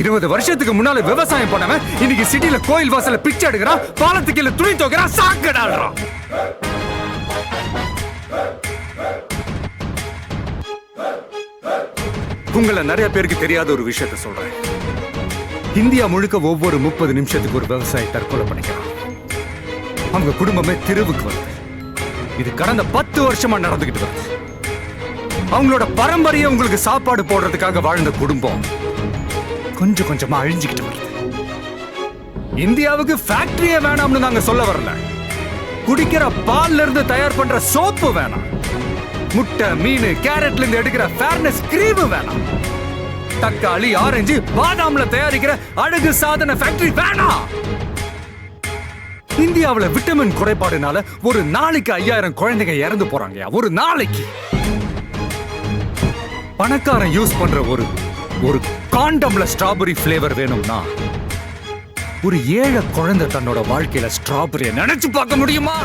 20 வருஷத்துக்கு முன்னால விவசாயம் பண்ணவன் இன்னைக்கு சிட்டில கோயில் வாசல்ல பிச்சை எடுக்கிறான், பாலத்துக்கு துணி துவைக்கிறான், சாக்கடாடுறான். உங்களை நிறைய பேருக்கு தெரியாத ஒரு விஷயத்த சொல்றேன். இந்தியா முழுக்க ஒவ்வொரு 30 நிமிஷத்துக்கு ஒரு விவசாயி தற்கொலை பண்ணிக்கிறான். அவங்க குடும்பமே தெருவுக்கு வருது. இது கடந்த 10 வருஷமா நடந்துகிட்டு வருது. அவங்களோட பரம்பரையை உங்களுக்கு சாப்பாடு போடுறதுக்காக வாழ்ந்த குடும்பம் கொஞ்சம் கொஞ்சமா அழிஞ்சுக்கிட்டு வருது. இந்தியாவுக்கு ஃபேக்டரியே வேணாம்னு நாங்க சொல்ல வரல. குடிக்கிற பால்ல இருந்து தயார் பண்ற சோப்பு வேணாம். முட்டை, மீன், கேரட்ல இருந்து எடுக்கிற ஃபேர்னஸ் கிரீம் வேணாம். தக்காளி, ஆரஞ்சு, பாதாம்ல தயாரிக்கிற அழகு சாதன ஃபேக்டரி வேணாம். இந்தியாவுல விட்டமின் குறைபாடுனால ஒரு நாளைக்கு 5000 குழந்தைங்க இறந்து போறாங்க. ஒரு நாளைக்கு. பணக்காரன் யூஸ் பண்ற ஒரு காண்டம்ல ஸ்ட்ராபெரி ஃபிளேவர் வேணும்னா ஒரு ஏழை குழந்தை தன்னோட வாழ்க்கையில ஸ்ட்ராபெரியை நினைச்சு பார்க்க முடியுமா?